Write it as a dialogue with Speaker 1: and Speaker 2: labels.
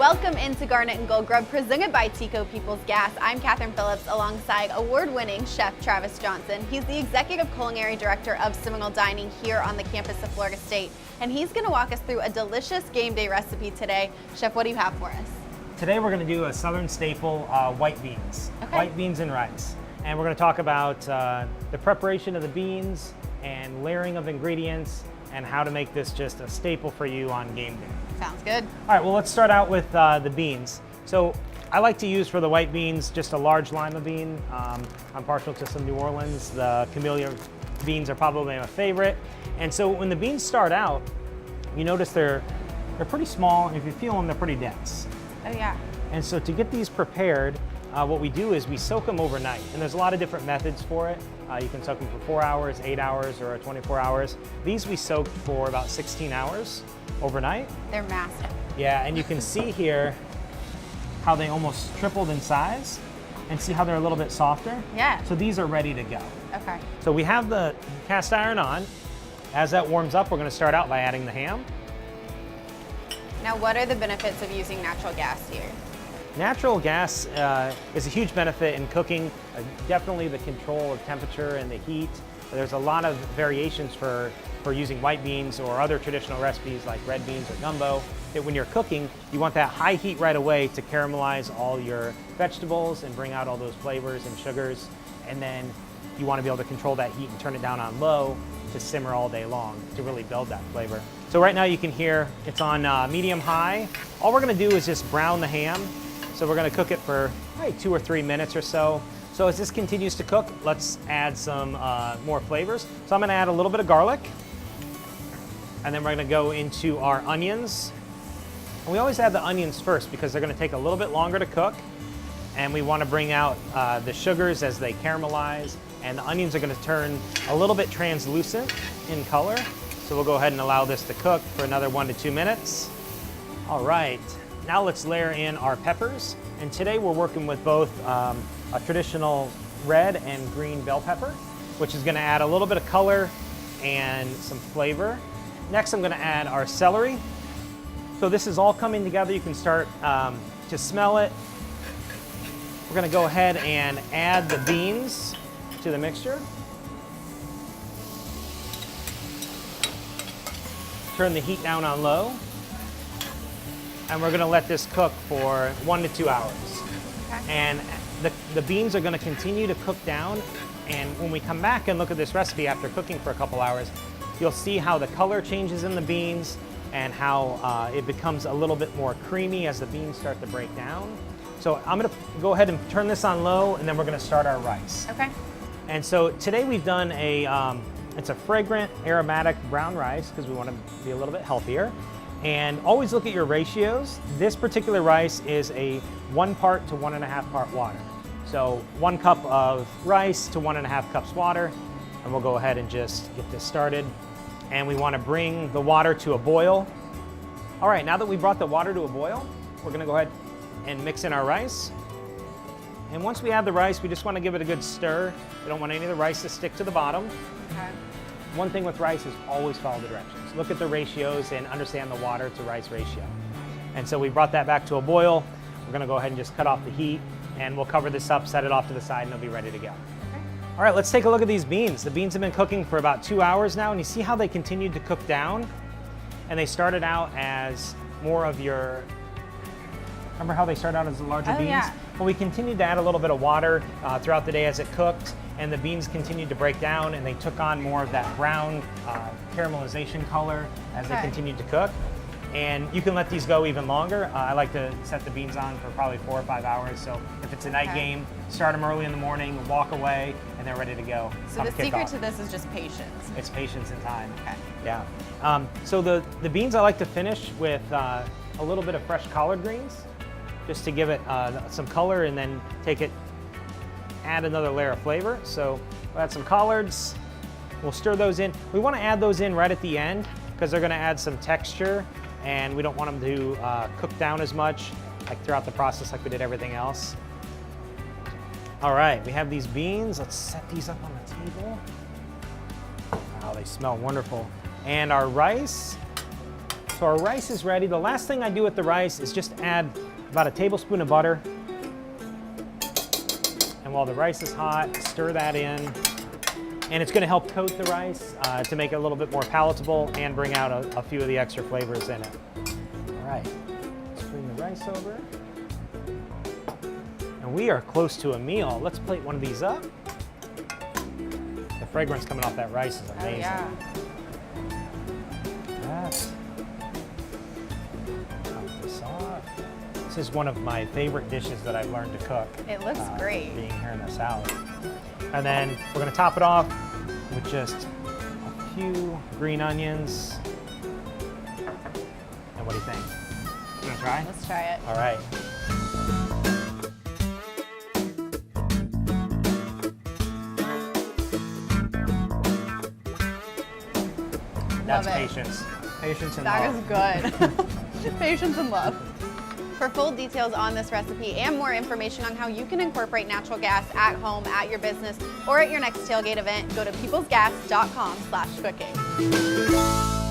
Speaker 1: Welcome into Garnet and Gold Grub, presented by Tico People's Gas. I'm Catherine Phillips alongside award-winning chef Travis Johnson. He's the Executive Culinary Director of Seminole Dining here on the campus of Florida State. And he's going to walk us through a delicious game day recipe today. Chef, what do you have for us?
Speaker 2: Today we're going to do a southern staple, white beans.
Speaker 1: Okay.
Speaker 2: White beans and rice. And we're going to talk about the preparation of the beans and layering of ingredients and how to make this just a staple for you on game day.
Speaker 1: Sounds good.
Speaker 2: All right, well, let's start out with the beans. So I like to use for the white beans just a large lima bean. I'm partial to some New Orleans. The camellia beans are probably my favorite. And so when the beans start out, you notice they're pretty small, and if you feel them, they're pretty dense.
Speaker 1: Oh yeah.
Speaker 2: And so to get these prepared, what we do is we soak them overnight. And there's a lot of different methods for it. You can soak them for 4 hours, 8 hours, or 24 hours. These we soaked for about 16 hours overnight.
Speaker 1: They're massive.
Speaker 2: Yeah, and you can see here how they almost tripled in size, and see how they're a little bit softer?
Speaker 1: Yeah.
Speaker 2: So these are ready to go.
Speaker 1: Okay.
Speaker 2: So we have the cast iron on. As that warms up, we're gonna start out by adding the ham.
Speaker 1: Now, what are the benefits of using natural gas here?
Speaker 2: Natural gas is a huge benefit in cooking. Definitely the control of temperature and the heat. There's a lot of variations for using white beans or other traditional recipes like red beans or gumbo. That when you're cooking, you want that high heat right away to caramelize all your vegetables and bring out all those flavors and sugars. And then you want to be able to control that heat and turn it down on low to simmer all day long to really build that flavor. So right now you can hear it's on medium-high. All we're going to do is just brown the ham. So we're going to cook it for probably 2 or 3 minutes or so. So as this continues to cook, let's add some more flavors. So I'm going to add a little bit of garlic. And then we're going to go into our onions. And we always add the onions first because they're going to take a little bit longer to cook. And we want to bring out the sugars as they caramelize. And the onions are going to turn a little bit translucent in color. So we'll go ahead and allow this to cook for another 1 to 2 minutes. All right. Now let's layer in our peppers. And today we're working with both a traditional red and green bell pepper, which is gonna add a little bit of color and some flavor. Next, I'm gonna add our celery. So this is all coming together. You can start to smell it. We're gonna go ahead and add the beans to the mixture. Turn the heat down on low. And we're gonna let this cook for 1 to 2 hours.
Speaker 1: Okay.
Speaker 2: And the beans are gonna continue to cook down. And when we come back and look at this recipe after cooking for a couple hours, you'll see how the color changes in the beans and how it becomes a little bit more creamy as the beans start to break down. So I'm gonna go ahead and turn this on low, and then we're gonna start our rice.
Speaker 1: Okay.
Speaker 2: And so today we've done it's a fragrant aromatic brown rice because we wanna be a little bit healthier. And always look at your ratios. This particular rice is a 1 part to 1.5 part water. So 1 cup of rice to 1.5 cups water. And we'll go ahead and just get this started. And we want to bring the water to a boil. All right, now that we brought the water to a boil, we're gonna go ahead and mix in our rice. And once we add the rice, we just want to give it a good stir. We don't want any of the rice to stick to the bottom.
Speaker 1: Okay.
Speaker 2: One thing with rice is always follow the directions. Look at the ratios and understand the water to rice ratio. And so we brought that back to a boil. We're gonna go ahead and just cut off the heat, and we'll cover this up, set it off to the side, and it'll be ready to go.
Speaker 1: Okay.
Speaker 2: All right, let's take a look at these beans. The beans have been cooking for about 2 hours now, and you see how they continued to cook down? And they started out as more of your, remember how they started out as the larger beans?
Speaker 1: Yeah.
Speaker 2: Well, we continued to add a little bit of water throughout the day as it cooked, and the beans continued to break down, and they took on more of that brown caramelization color as they continued to cook. And you can let these go even longer. I like to set the beans on for probably 4 or 5 hours. So if it's a night game, start them early in the morning, walk away, and they're ready to go.
Speaker 1: So the secret to this is just patience.
Speaker 2: It's patience and time.
Speaker 1: Okay.
Speaker 2: Yeah. So the beans I like to finish with a little bit of fresh collard greens, just to give it some color, and then add another layer of flavor. So we'll add some collards. We'll stir those in. We want to add those in right at the end because they're going to add some texture, and we don't want them to cook down as much like throughout the process like we did everything else. All right, we have these beans. Let's set these up on the table. Wow, they smell wonderful. And our rice. So our rice is ready. The last thing I do with the rice is just add about a tablespoon of butter. And while the rice is hot, stir that in. And it's going to help coat the rice to make it a little bit more palatable and bring out a few of the extra flavors in it. All right, let's bring the rice over. And we are close to a meal. Let's plate one of these up. The fragrance coming off that rice is amazing.
Speaker 1: Oh, yeah.
Speaker 2: Yes. Top this off. This is one of my favorite dishes that I've learned to cook.
Speaker 1: It looks great.
Speaker 2: Being here in the South. And then we're going to top it off with just a few green onions. And what do you think? You want to try?
Speaker 1: Let's try it.
Speaker 2: All right. That's
Speaker 1: Love it.
Speaker 2: patience. Patience and
Speaker 1: That
Speaker 2: love.
Speaker 1: is good. Patience and love. For full details on this recipe and more information on how you can incorporate natural gas at home, at your business, or at your next tailgate event, go to peoplesgas.com/cooking.